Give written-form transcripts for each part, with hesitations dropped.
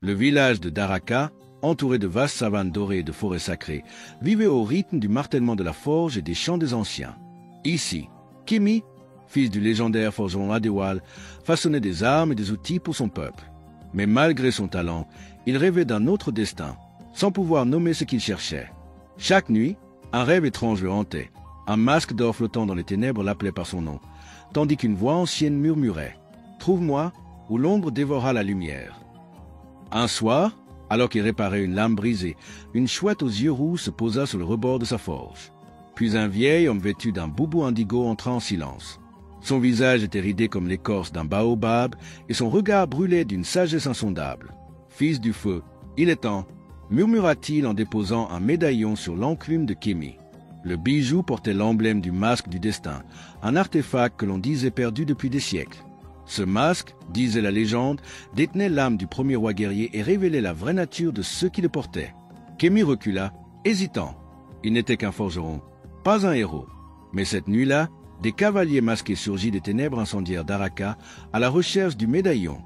Le village de Daraka, entouré de vastes savanes dorées et de forêts sacrées, vivait au rythme du martèlement de la forge et des chants des anciens. Ici, Kemi, fils du légendaire forgeron Adewal, façonnait des armes et des outils pour son peuple. Mais malgré son talent, il rêvait d'un autre destin, sans pouvoir nommer ce qu'il cherchait. Chaque nuit, un rêve étrange le hantait. Un masque d'or flottant dans les ténèbres l'appelait par son nom, tandis qu'une voix ancienne murmurait « Trouve-moi, où l'ombre dévorera la lumière ». Un soir, alors qu'il réparait une lame brisée, une chouette aux yeux roux se posa sur le rebord de sa forge. Puis un vieil homme vêtu d'un boubou indigo entra en silence. Son visage était ridé comme l'écorce d'un baobab et son regard brûlait d'une sagesse insondable. « Fils du feu, il est temps », murmura-t-il en déposant un médaillon sur l'enclume de Kemi. Le bijou portait l'emblème du masque du destin, un artefact que l'on disait perdu depuis des siècles. Ce masque, disait la légende, détenait l'âme du premier roi guerrier et révélait la vraie nature de ceux qui le portaient. Kemi recula, hésitant. Il n'était qu'un forgeron, pas un héros. Mais cette nuit-là, des cavaliers masqués surgis des ténèbres incendiaires d'Araka à la recherche du médaillon.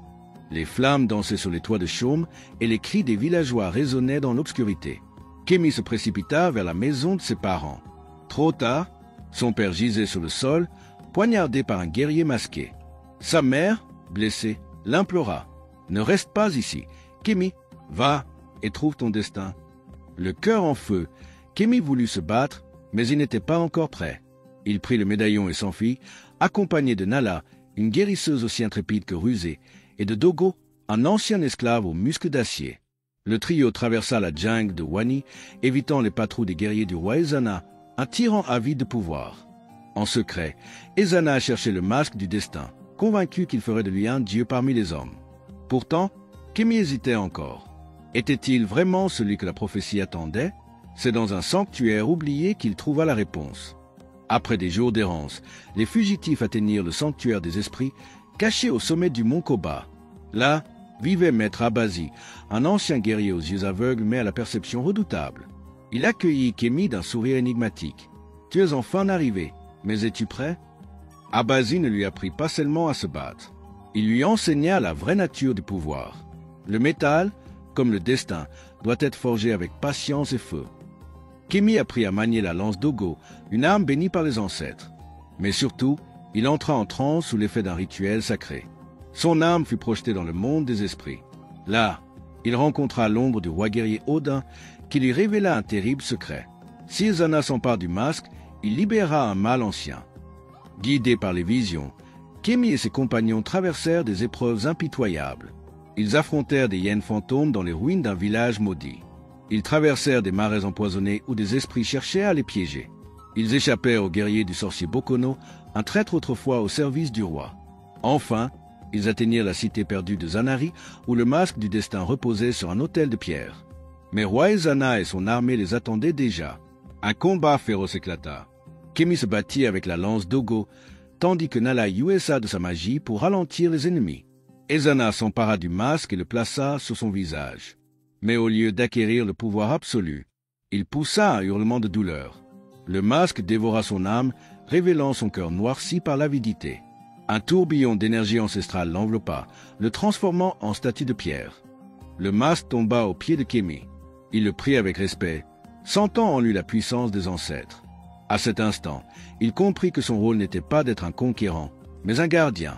Les flammes dansaient sur les toits de chaume et les cris des villageois résonnaient dans l'obscurité. Kemi se précipita vers la maison de ses parents. Trop tard, son père gisait sur le sol, poignardé par un guerrier masqué. Sa mère, blessée, l'implora. « Ne reste pas ici. Kemi, va et trouve ton destin. » Le cœur en feu, Kemi voulut se battre, mais il n'était pas encore prêt. Il prit le médaillon et s'enfuit, accompagné de Nala, une guérisseuse aussi intrépide que rusée, et de Dogo, un ancien esclave aux muscles d'acier. Le trio traversa la jungle de Wani, évitant les patrouilles des guerriers du roi Ezana, un tyran avide de pouvoir. En secret, Ezana cherchait le masque du destin, convaincu qu'il ferait de lui un dieu parmi les hommes. Pourtant, Kemi hésitait encore. Était-il vraiment celui que la prophétie attendait? C'est dans un sanctuaire oublié qu'il trouva la réponse. Après des jours d'errance, les fugitifs atteignirent le sanctuaire des esprits, caché au sommet du mont Koba. Là, vivait Maître Abazi, un ancien guerrier aux yeux aveugles mais à la perception redoutable. Il accueillit Kemi d'un sourire énigmatique. « Tu es enfin arrivé, mais es-tu prêt ?» Abazi ne lui apprit pas seulement à se battre. Il lui enseigna la vraie nature du pouvoir. Le métal, comme le destin, doit être forgé avec patience et feu. Kemi apprit à manier la lance Dogo, une arme bénie par les ancêtres. Mais surtout, il entra en transe sous l'effet d'un rituel sacré. Son âme fut projetée dans le monde des esprits. Là, il rencontra l'ombre du roi guerrier Odin qui lui révéla un terrible secret. Si Ezana s'empare du masque, il libérera un mal ancien. Guidés par les visions, Kemi et ses compagnons traversèrent des épreuves impitoyables. Ils affrontèrent des hyènes fantômes dans les ruines d'un village maudit. Ils traversèrent des marais empoisonnés où des esprits cherchaient à les piéger. Ils échappèrent aux guerriers du sorcier Bokono, un traître autrefois au service du roi. Enfin, ils atteignirent la cité perdue de Zanari, où le masque du destin reposait sur un autel de pierre. Mais roi Ezana et son armée les attendaient déjà. Un combat féroce éclata. Kemi se battit avec la lance Dogo, tandis que Nala usa de sa magie pour ralentir les ennemis. Ezana s'empara du masque et le plaça sur son visage. Mais au lieu d'acquérir le pouvoir absolu, il poussa un hurlement de douleur. Le masque dévora son âme, révélant son cœur noirci par l'avidité. Un tourbillon d'énergie ancestrale l'enveloppa, le transformant en statue de pierre. Le masque tomba aux pieds de Kemi. Il le prit avec respect, sentant en lui la puissance des ancêtres. À cet instant, il comprit que son rôle n'était pas d'être un conquérant, mais un gardien.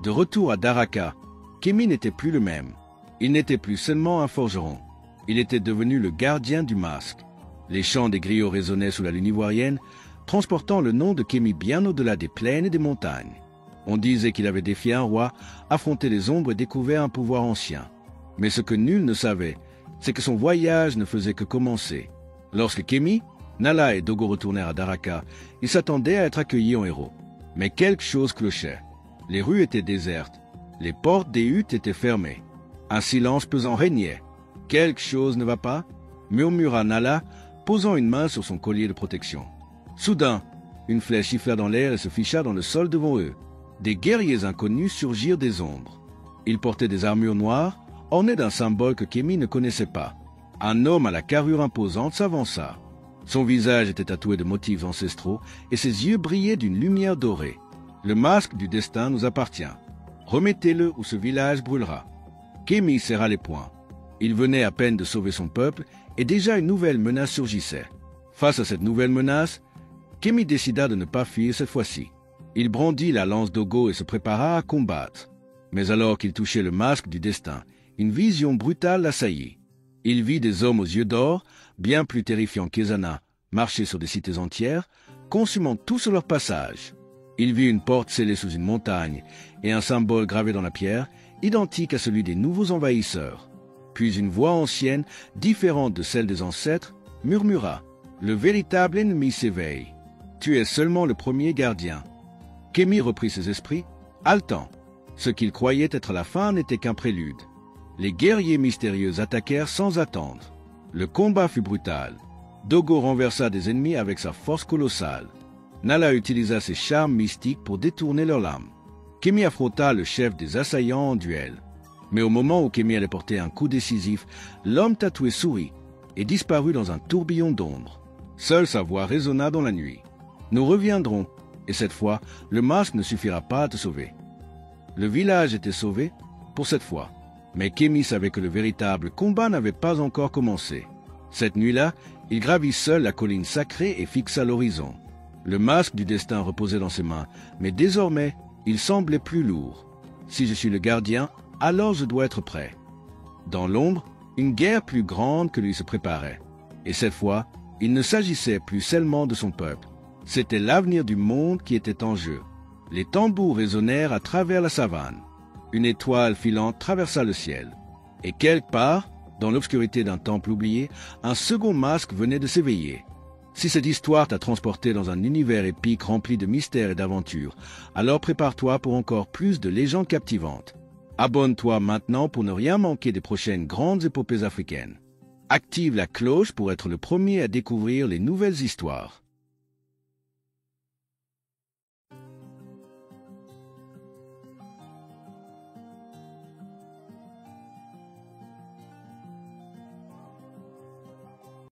De retour à Daraka, Kemi n'était plus le même. Il n'était plus seulement un forgeron. Il était devenu le gardien du masque. Les chants des griots résonnaient sous la lune ivoirienne, transportant le nom de Kemi bien au-delà des plaines et des montagnes. On disait qu'il avait défié un roi, affronté les ombres et découvert un pouvoir ancien. Mais ce que nul ne savait, c'est que son voyage ne faisait que commencer. Lorsque Kemi, Nala et Dogo retournèrent à Daraka, ils s'attendaient à être accueillis en héros. Mais quelque chose clochait. Les rues étaient désertes. Les portes des huttes étaient fermées. Un silence pesant régnait. « Quelque chose ne va pas ?» murmura Nala, posant une main sur son collier de protection. Soudain, une flèche siffla dans l'air et se ficha dans le sol devant eux. Des guerriers inconnus surgirent des ombres. Ils portaient des armures noires, ornées d'un symbole que Kemi ne connaissait pas. Un homme à la carrure imposante s'avança. Son visage était tatoué de motifs ancestraux et ses yeux brillaient d'une lumière dorée. « Le masque du destin nous appartient. Remettez-le ou ce village brûlera. » Kemi serra les poings. Il venait à peine de sauver son peuple et déjà une nouvelle menace surgissait. Face à cette nouvelle menace, Kémy décida de ne pas fuir cette fois-ci. Il brandit la lance d'Ogo et se prépara à combattre. Mais alors qu'il touchait le masque du destin, une vision brutale l'assaillit. Il vit des hommes aux yeux d'or, bien plus terrifiants qu'Ezana, marcher sur des cités entières, consumant tout sur leur passage. Il vit une porte scellée sous une montagne et un symbole gravé dans la pierre, identique à celui des nouveaux envahisseurs. Puis une voix ancienne, différente de celle des ancêtres, murmura « Le véritable ennemi s'éveille. Tu es seulement le premier gardien. » Kémy reprit ses esprits, haletant. Ce qu'il croyait être la fin n'était qu'un prélude. Les guerriers mystérieux attaquèrent sans attendre. Le combat fut brutal. Dogo renversa des ennemis avec sa force colossale. Nala utilisa ses charmes mystiques pour détourner leurs lames. Kémy affronta le chef des assaillants en duel. Mais au moment où Kémy allait porter un coup décisif, l'homme tatoué sourit et disparut dans un tourbillon d'ombre. Seule sa voix résonna dans la nuit. Nous reviendrons, et cette fois, le masque ne suffira pas à te sauver. Le village était sauvé, pour cette fois. Mais Kémy savait que le véritable combat n'avait pas encore commencé. Cette nuit-là, il gravit seul la colline sacrée et fixa l'horizon. Le masque du destin reposait dans ses mains, mais désormais, il semblait plus lourd. Si je suis le gardien, alors je dois être prêt. Dans l'ombre, une guerre plus grande que lui se préparait. Et cette fois, il ne s'agissait plus seulement de son peuple. C'était l'avenir du monde qui était en jeu. Les tambours résonnèrent à travers la savane. Une étoile filante traversa le ciel. Et quelque part, dans l'obscurité d'un temple oublié, un second masque venait de s'éveiller. Si cette histoire t'a transporté dans un univers épique rempli de mystères et d'aventures, alors prépare-toi pour encore plus de légendes captivantes. Abonne-toi maintenant pour ne rien manquer des prochaines grandes épopées africaines. Active la cloche pour être le premier à découvrir les nouvelles histoires.